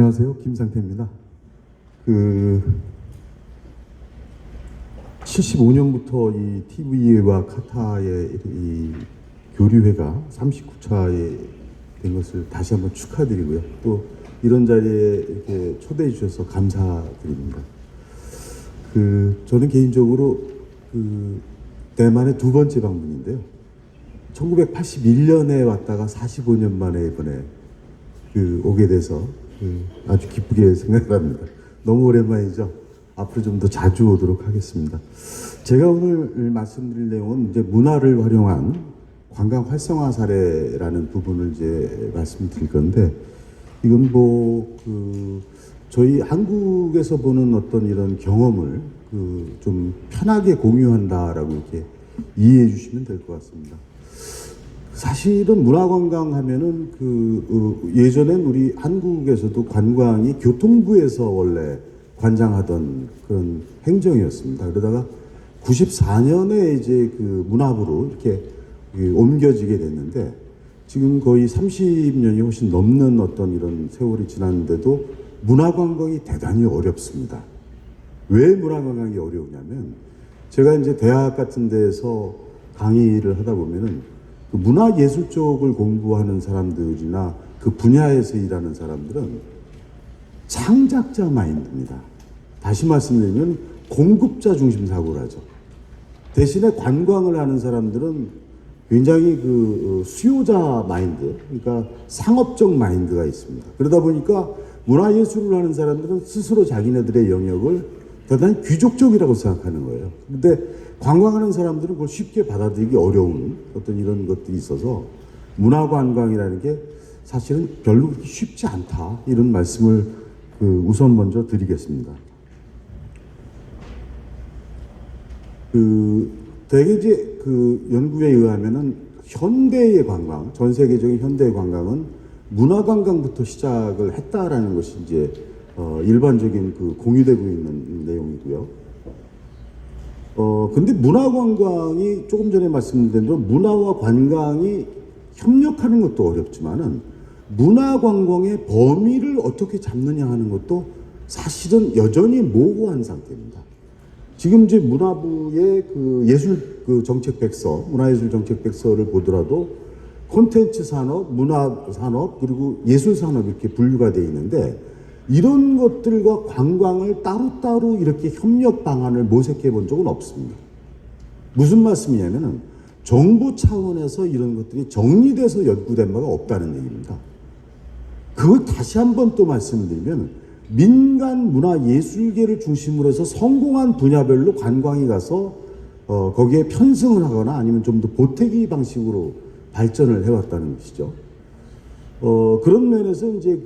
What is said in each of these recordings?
안녕하세요. 김상태입니다. 75년부터 이 TV와 카타의 이 교류회가 39차에 된 것을 다시 한번 축하드리고요. 또 이런 자리에 이렇게 초대해 주셔서 감사드립니다. 저는 개인적으로 대만의 두 번째 방문인데요. 1981년에 왔다가 45년 만에 이번에 오게 돼서 아주 기쁘게 생각합니다. 너무 오랜만이죠. 앞으로 좀 더 자주 오도록 하겠습니다. 제가 오늘 말씀드릴 내용은 이제 문화를 활용한 관광 활성화 사례라는 부분을 이제 말씀드릴 건데, 이건 저희 한국에서 보는 어떤 이런 경험을 좀 편하게 공유한다라고 이렇게 이해해 주시면 될 것 같습니다. 사실은 문화관광 하면은 예전엔 우리 한국에서도 관광이 교통부에서 원래 관장하던 그런 행정이었습니다. 그러다가 94년에 이제 문화부로 이렇게 옮겨지게 됐는데, 지금 거의 30년이 훨씬 넘는 어떤 이런 세월이 지났는데도 문화관광이 대단히 어렵습니다. 왜 문화관광이 어려우냐면, 제가 이제 대학 같은 데에서 강의를 하다 보면은 문화예술 쪽을 공부하는 사람들이나 그 분야에서 일하는 사람들은 창작자 마인드입니다. 다시 말씀드리면 공급자 중심 사고를 하죠. 대신에 관광을 하는 사람들은 굉장히 수요자 마인드, 그러니까 상업적 마인드가 있습니다. 그러다 보니까 문화예술을 하는 사람들은 스스로 자기네들의 영역을 대단히 귀족적이라고 생각하는 거예요. 근데 관광하는 사람들은 그걸 쉽게 받아들이기 어려운 어떤 이런 것들이 있어서 문화관광이라는 게 사실은 별로 그렇게 쉽지 않다, 이런 말씀을 우선 먼저 드리겠습니다. 대개 이제 연구에 의하면은 현대의 관광, 전 세계적인 현대의 관광은 문화관광부터 시작을 했다라는 것이 이제 일반적인 공유되고 있는 내용이고요. 근데 문화관광이 조금 전에 말씀드린 대로 문화와 관광이 협력하는 것도 어렵지만은 문화관광의 범위를 어떻게 잡느냐 하는 것도 사실은 여전히 모호한 상태입니다. 지금 이제 문화부의 예술 정책백서, 문화예술 정책백서를 보더라도 콘텐츠 산업, 문화 산업, 그리고 예술 산업 이렇게 분류가 되어 있는데, 이런 것들과 관광을 따로따로 이렇게 협력 방안을 모색해 본 적은 없습니다. 무슨 말씀이냐면은 정부 차원에서 이런 것들이 정리돼서 연구된 바가 없다는 얘기입니다. 그걸 다시 한번 또 말씀드리면, 민간 문화 예술계를 중심으로 해서 성공한 분야별로 관광이 가서 거기에 편승을 하거나 아니면 좀 더 보태기 방식으로 발전을 해왔다는 것이죠. 그런 면에서 이제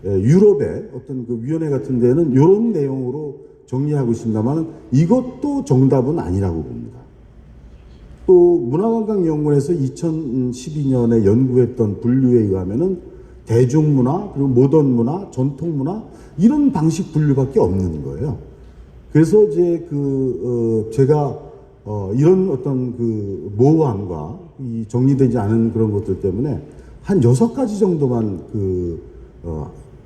유럽의 어떤 위원회 같은 데는 이런 내용으로 정리하고 있습니다만, 이것도 정답은 아니라고 봅니다. 또 문화관광연구원에서 2012년에 연구했던 분류에 의하면은 대중문화, 그리고 모던문화, 전통문화, 이런 방식 분류밖에 없는 거예요. 그래서 이제 제가 이런 어떤 모호함과 이 정리되지 않은 그런 것들 때문에 한 6가지 정도만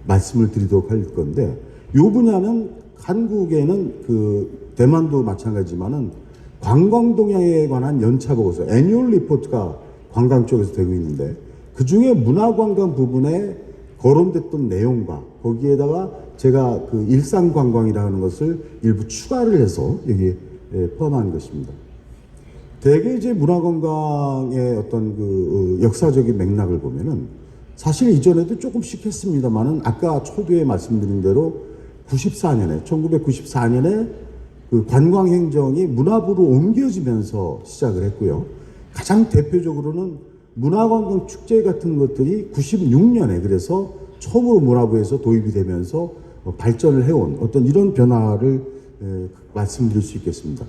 말씀을 드리도록 할 건데, 이 분야는 한국에는 대만도 마찬가지지만은 관광 동향에 관한 연차 보고서, 애뉴얼 리포트가 관광 쪽에서 되고 있는데, 그 중에 문화관광 부분에 거론됐던 내용과 거기에다가 제가 일상 관광이라는 것을 일부 추가를 해서 여기에 포함한 것입니다. 대개 이제 문화관광의 어떤 역사적인 맥락을 보면은, 사실 이전에도 조금씩 했습니다만은 아까 초두에 말씀드린 대로 1994년에 관광행정이 문화부로 옮겨지면서 시작을 했고요. 가장 대표적으로는 문화관광 축제 같은 것들이 96년에 그래서 처음으로 문화부에서 도입이 되면서 발전을 해온 어떤 이런 변화를 말씀드릴 수 있겠습니다.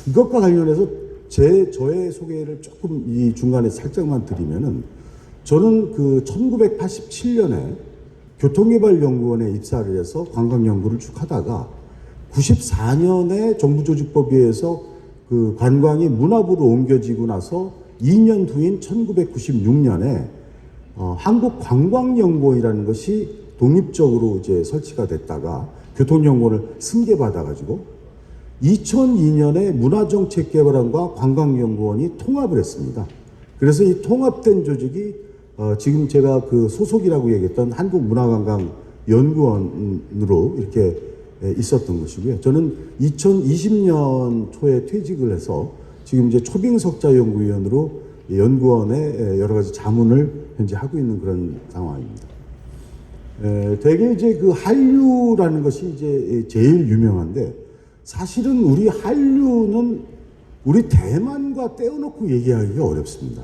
이것과 관련해서 저의 소개를 조금 이 중간에 살짝만 드리면은, 저는 1987년에 교통개발연구원에 입사를 해서 관광연구를 쭉 하다가 94년에 정부조직법에 의해서 관광이 문화부로 옮겨지고 나서 2년 후인 1996년에 한국관광연구원이라는 것이 독립적으로 이제 설치가 됐다가 교통정보를 승계받아가지고 2002년에 문화정책개발원과 관광연구원이 통합을 했습니다. 그래서 이 통합된 조직이 지금 제가 그 소속이라고 얘기했던 한국문화관광연구원으로 이렇게 있었던 것이고요. 저는 2020년 초에 퇴직을 해서 지금 이제 초빙석자연구위원으로 연구원의 여러 가지 자문을 현재 하고 있는 그런 상황입니다. 대개 이제 그 한류라는 것이 이제 제일 유명한데 사실은 우리 한류는 우리 대만과 떼어놓고 얘기하기가 어렵습니다.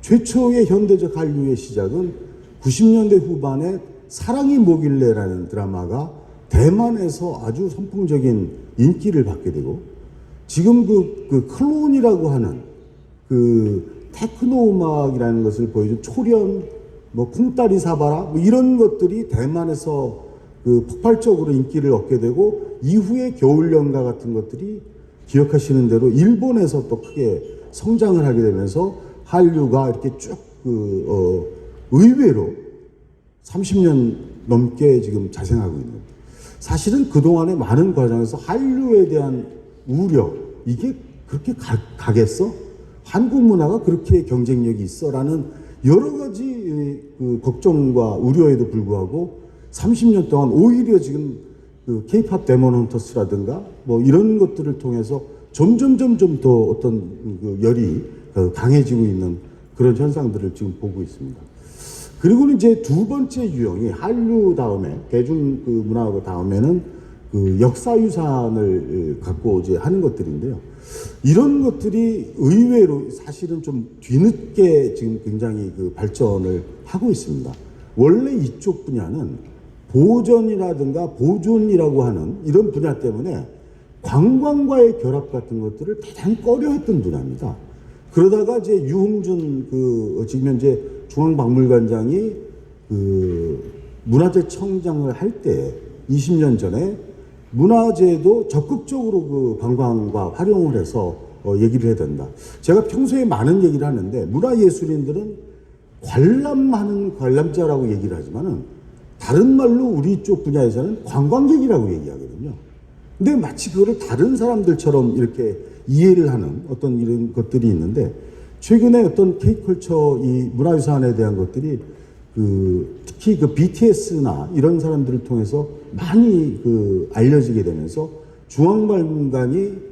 최초의 현대적 한류의 시작은 90년대 후반에 사랑이 뭐길래라는 드라마가 대만에서 아주 선풍적인 인기를 받게 되고 지금 그 클론이라고 하는 그 테크노 음악이라는 것을 보여준 초련, 뭐 쿵따리 사바라 뭐 이런 것들이 대만에서 그 폭발적으로 인기를 얻게 되고 이후에 겨울연가 같은 것들이 기억하시는 대로 일본에서 또 크게 성장을 하게 되면서 한류가 이렇게 쭉 의외로 30년 넘게 지금 자생하고 있는. 사실은 그동안의 많은 과정에서 한류에 대한 우려, 이게 그렇게 가겠어? 한국 문화가 그렇게 경쟁력이 있어? 라는 여러 가지 그 걱정과 우려에도 불구하고 30년 동안 오히려 지금 그 K-팝 데몬 헌터스라든가 뭐 이런 것들을 통해서 점점 더 어떤 그 열이 강해지고 있는 그런 현상들을 지금 보고 있습니다. 그리고는 이제 두 번째 유형이 한류 다음에 대중 그 문화가 다음에는 그 역사유산을 갖고 이제 하는 것들인데요. 이런 것들이 의외로 사실은 좀 뒤늦게 지금 굉장히 그 발전을 하고 있습니다. 원래 이쪽 분야는 보전이라든가 보존이라고 하는 이런 분야 때문에 관광과의 결합 같은 것들을 대단히 꺼려했던 분야입니다. 그러다가 이제 유홍준 지금 현재 중앙박물관장이 문화재청장을 할 때 20년 전에 문화재도 적극적으로 그 관광과 활용을 해서 얘기를 해야 된다. 제가 평소에 많은 얘기를 하는데 문화예술인들은 관람하는 관람자라고 얘기를 하지만은 다른 말로 우리 쪽 분야에서는 관광객이라고 얘기하거든요. 근데 마치 그거를 다른 사람들처럼 이렇게 이해를 하는 어떤 이런 것들이 있는데 최근에 어떤 K컬처 이 문화유산에 대한 것들이 특히 그 BTS나 이런 사람들을 통해서 많이 알려지게 되면서 중앙박물관이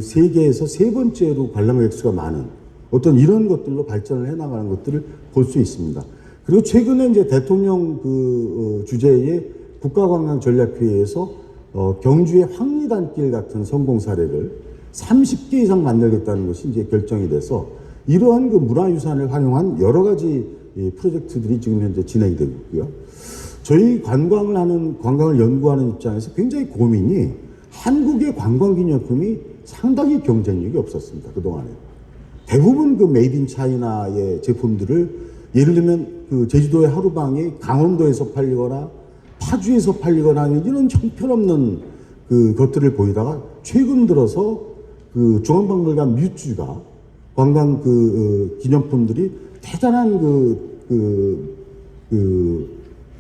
세계에서 세 번째로 관람객 수가 많은 어떤 이런 것들로 발전을 해나가는 것들을 볼 수 있습니다. 그리고 최근에 이제 대통령 주재의 국가관광전략회의에서 경주의 황리단길 같은 성공 사례를 30개 이상 만들겠다는 것이 이제 결정이 돼서 이러한 그 문화유산을 활용한 여러 가지 프로젝트들이 지금 현재 진행이 되고 있고요. 저희 관광을 연구하는 입장에서 굉장히 고민이 한국의 관광기념품이 상당히 경쟁력이 없었습니다. 그동안에. 대부분 그 메이드 인 차이나의 제품들을 예를 들면 그 제주도의 하루방이 강원도에서 팔리거나 파주에서 팔리거나 하는 이런 형편없는 그 것들을 보이다가 최근 들어서 그 중앙박물관 뮤즈가 관광 기념품들이 대단한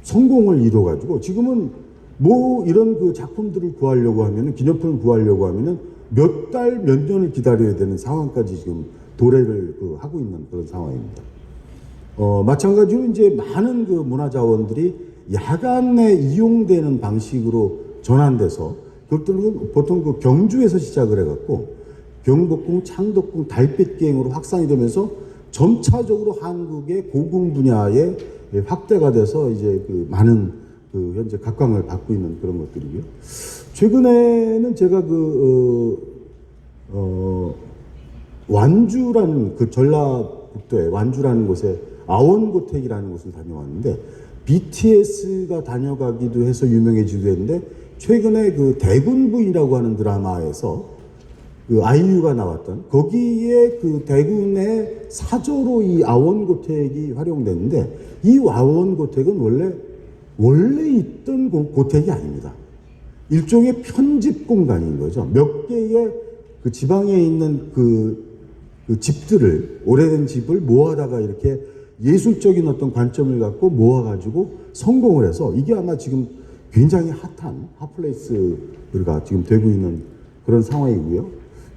성공을 이뤄가지고 지금은 뭐 이런 그 작품들을 구하려고 하면은 기념품을 구하려고 하면은 몇 달, 몇 년을 기다려야 되는 상황까지 지금 도래를 하고 있는 그런 상황입니다. 마찬가지로 이제 많은 그 문화자원들이 야간에 이용되는 방식으로 전환돼서 그것들은 보통 그 경주에서 시작을 해갖고 경복궁, 창덕궁, 달빛기행으로 확산이 되면서 점차적으로 한국의 고궁 분야에 확대가 돼서 이제 많은 현재 각광을 받고 있는 그런 것들이고요. 최근에는 제가 완주라는 전라북도의 완주라는 곳에 아원고택이라는 곳을 다녀왔는데 BTS가 다녀가기도 해서 유명해지기도 했는데 최근에 대군부이라고 하는 드라마에서 아이유가 나왔던 거기에 대군의 사저로 이 아원고택이 활용됐는데 이 아원고택은 원래 있던 고택이 아닙니다. 일종의 편집 공간인 거죠. 몇 개의 지방에 있는 집들을 오래된 집을 모아다가 이렇게 예술적인 어떤 관점을 갖고 모아가지고 성공을 해서 이게 아마 지금 굉장히 핫한 핫플레이스가 지금 되고 있는 그런 상황이고요.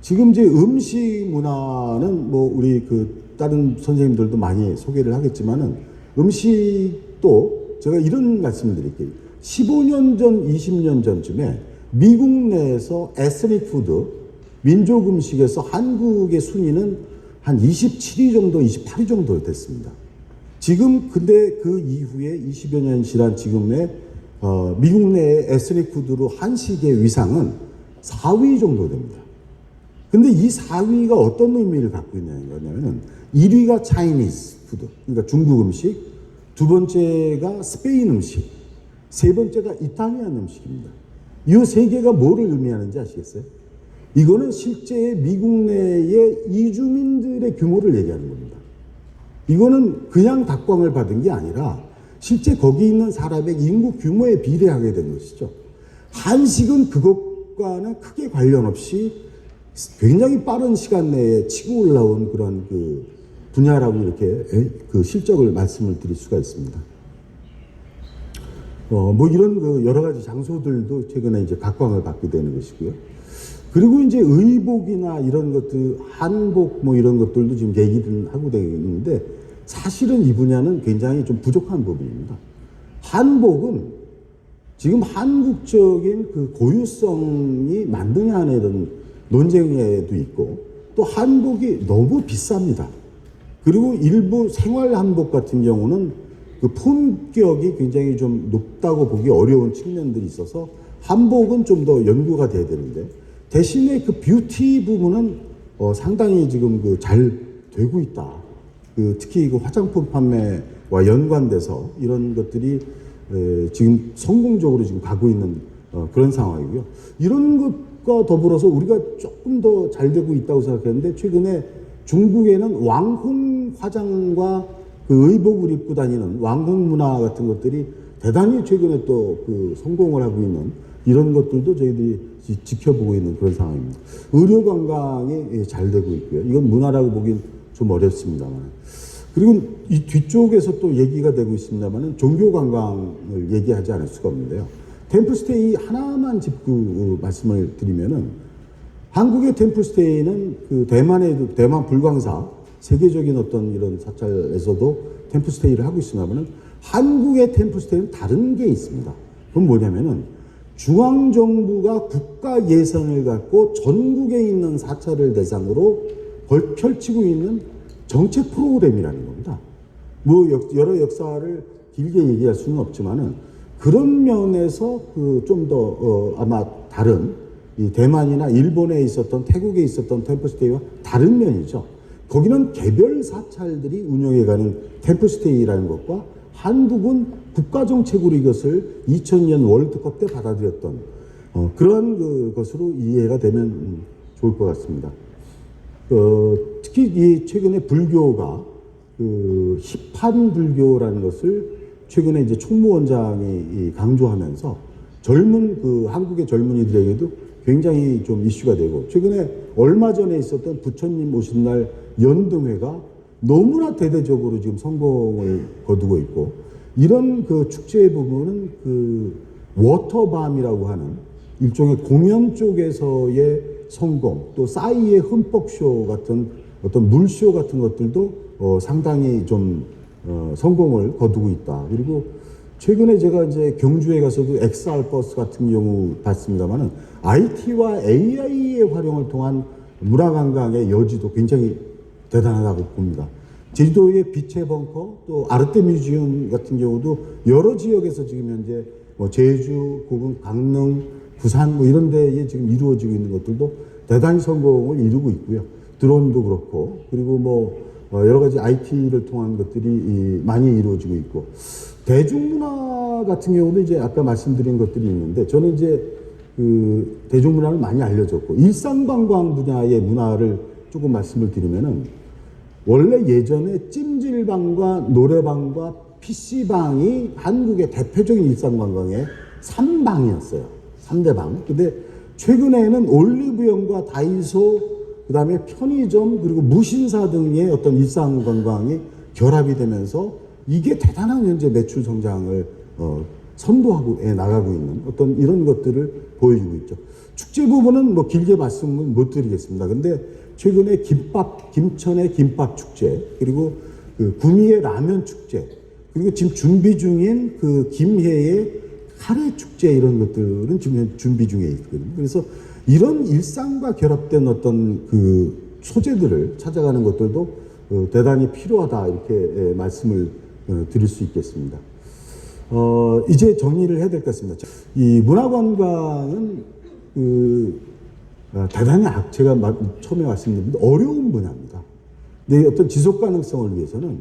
지금 이제 음식 문화는 뭐 우리 그 다른 선생님들도 많이 소개를 하겠지만은 음식도 제가 이런 말씀을 드릴게요. 15년 전, 20년 전쯤에 미국 내에서 에스닉 푸드, 민족 음식에서 한국의 순위는 한 27위 정도, 28위 정도 됐습니다. 지금 근데 그 이후에 20여 년 지난 지금의 미국 내의 에스닉 푸드로 한식의 위상은 4위 정도 됩니다. 근데 이 4위가 어떤 의미를 갖고 있냐면은 1위가 차이니즈 푸드, 그러니까 중국 음식, 두 번째가 스페인 음식, 세 번째가 이탈리안 음식입니다. 이 세 개가 뭐를 의미하는지 아시겠어요? 이거는 실제 미국 내의 이주민들의 규모를 얘기하는 겁니다. 이거는 그냥 답광을 받은 게 아니라 실제 거기 있는 사람의 인구 규모에 비례하게 된 것이죠. 한식은 그것과는 크게 관련 없이 굉장히 빠른 시간 내에 치고 올라온 그런 그 분야라고 이렇게 그 실적을 말씀을 드릴 수가 있습니다. 뭐 이런 그 여러 가지 장소들도 최근에 이제 각광을 받게 되는 것이고요. 그리고 이제 의복이나 이런 것들, 한복 뭐 이런 것들도 지금 얘기를 하고 있는데 사실은 이 분야는 굉장히 좀 부족한 부분입니다. 한복은 지금 한국적인 그 고유성이 맞느냐 하는 이런 논쟁에도 있고 또 한복이 너무 비쌉니다. 그리고 일부 생활 한복 같은 경우는 그 품격이 굉장히 좀 높다고 보기 어려운 측면들이 있어서 한복은 좀 더 연구가 돼야 되는데 대신에 그 뷰티 부분은 상당히 지금 그 잘 되고 있다. 그 특히 그 화장품 판매와 연관돼서 이런 것들이 지금 성공적으로 지금 가고 있는 그런 상황이고요. 이런 것과 더불어서 우리가 조금 더 잘 되고 있다고 생각했는데 최근에 중국에는 왕홍 화장과 그 의복을 입고 다니는 왕홍 문화 같은 것들이 대단히 최근에 또 그 성공을 하고 있는 이런 것들도 저희들이 지켜보고 있는 그런 상황입니다. 의료 관광이 잘 되고 있고요. 이건 문화라고 보긴 좀 어렵습니다만. 그리고 이 뒤쪽에서 또 얘기가 되고 있습니다만 종교 관광을 얘기하지 않을 수가 없는데요. 템플스테이 하나만 짚고 말씀을 드리면은 한국의 템플스테이는 그 대만 불광사 세계적인 어떤 이런 사찰에서도 템플스테이를 하고 있습니다만 한국의 템플스테이는 다른 게 있습니다. 그건 뭐냐면은 중앙정부가 국가 예산을 갖고 전국에 있는 사찰을 대상으로 펼치고 있는 정책 프로그램이라는 겁니다. 뭐 여러 역사를 길게 얘기할 수는 없지만은 그런 면에서 그 좀 더 아마 다른 이 대만이나 일본에 있었던 태국에 있었던 템플스테이와 다른 면이죠. 거기는 개별 사찰들이 운영해가는 템플스테이라는 것과 한국은 국가정책으로 이것을 2000년 월드컵 때 받아들였던 그런 것으로 이해가 되면 좋을 것 같습니다. 특히 이 최근에 불교가 그 힙한 불교라는 것을 최근에 이제 총무원장이 강조하면서 젊은 그 한국의 젊은이들에게도 굉장히 좀 이슈가 되고 최근에 얼마 전에 있었던 부처님 오신 날 연등회가 너무나 대대적으로 지금 성공을 거두고 있고 이런 그 축제의 부분은 그 워터밤이라고 하는 일종의 공연 쪽에서의 성공 또 싸이의 흠뻑쇼 같은 어떤 물쇼 같은 것들도 상당히 좀 성공을 거두고 있다. 그리고 최근에 제가 이제 경주에 가서도 XR 버스 같은 경우 봤습니다만은 IT와 AI의 활용을 통한 문화관광의 여지도 굉장히 대단하다고 봅니다. 제주도의 빛의 벙커 또 아르테 뮤지엄 같은 경우도 여러 지역에서 지금 현재 뭐 제주, 혹은 강릉, 부산 뭐 이런 데에 지금 이루어지고 있는 것들도 대단히 성공을 이루고 있고요. 드론도 그렇고 그리고 뭐 여러 가지 IT를 통한 것들이 많이 이루어지고 있고 대중문화 같은 경우도 이제 아까 말씀드린 것들이 있는데 저는 이제 그 대중문화를 많이 알려졌고 일상관광 분야의 문화를 조금 말씀을 드리면은 원래 예전에 찜질방과 노래방과 PC방이 한국의 대표적인 일상관광의 3방이었어요. 3대방. 근데 최근에는 올리브영과 다이소, 그 다음에 편의점, 그리고 무신사 등의 어떤 일상관광이 결합이 되면서 이게 대단한 현재 매출 성장을 선도하고 나가고 있는 어떤 이런 것들을 보여주고 있죠. 축제 부분은 뭐 길게 말씀은 못 드리겠습니다. 근데 최근에 김천의 김밥 축제, 그리고 그 구미의 라면 축제, 그리고 지금 준비 중인 그 김해의 카레 축제, 이런 것들은 지금 준비 중에 있거든요. 그래서 이런 일상과 결합된 어떤 그 소재들을 찾아가는 것들도 대단히 필요하다, 이렇게 말씀을 드릴 수 있겠습니다. 이제 정리를 해야 될 것 같습니다. 이 문화관광은 대단히 제가 처음에 말씀드린 어려운 분야입니다. 근데 어떤 지속 가능성을 위해서는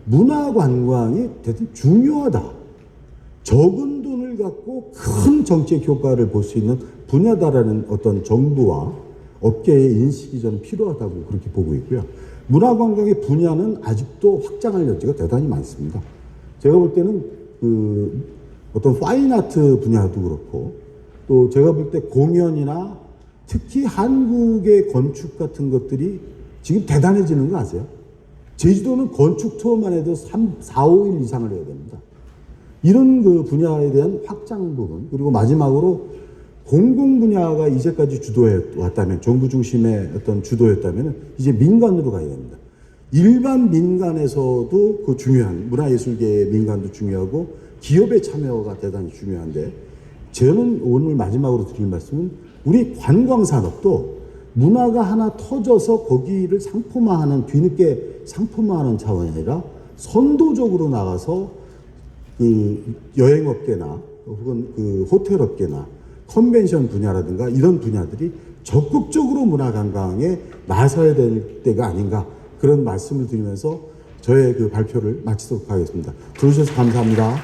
문화관광이 대단히 중요하다. 적은 돈을 갖고 큰 정책 효과를 볼 수 있는 분야다라는 어떤 정부와 업계의 인식이 저는 필요하다고 그렇게 보고 있고요. 문화관광의 분야는 아직도 확장할 여지가 대단히 많습니다. 제가 볼 때는 어떤 파인아트 분야도 그렇고, 또 제가 볼 때 공연이나 특히 한국의 건축 같은 것들이 지금 대단해지는 거 아세요? 제주도는 건축 투어만 해도 4, 5일 이상을 해야 됩니다. 이런 그 분야에 대한 확장 부분, 그리고 마지막으로 공공 분야가 이제까지 주도해 왔다면, 정부 중심의 어떤 주도였다면 이제 민간으로 가야 됩니다. 일반 민간에서도 그 중요한 문화예술계의 민간도 중요하고 기업의 참여가 대단히 중요한데, 저는 오늘 마지막으로 드릴 말씀은 우리 관광산업도 문화가 하나 터져서 거기를 상품화하는, 뒤늦게 상품화하는 차원이 아니라 선도적으로 나가서 그 여행업계나 혹은 그 호텔업계나 컨벤션 분야라든가 이런 분야들이 적극적으로 문화관광에 나서야 될 때가 아닌가, 그런 말씀을 드리면서 저의 그 발표를 마치도록 하겠습니다. 들어주셔서 감사합니다.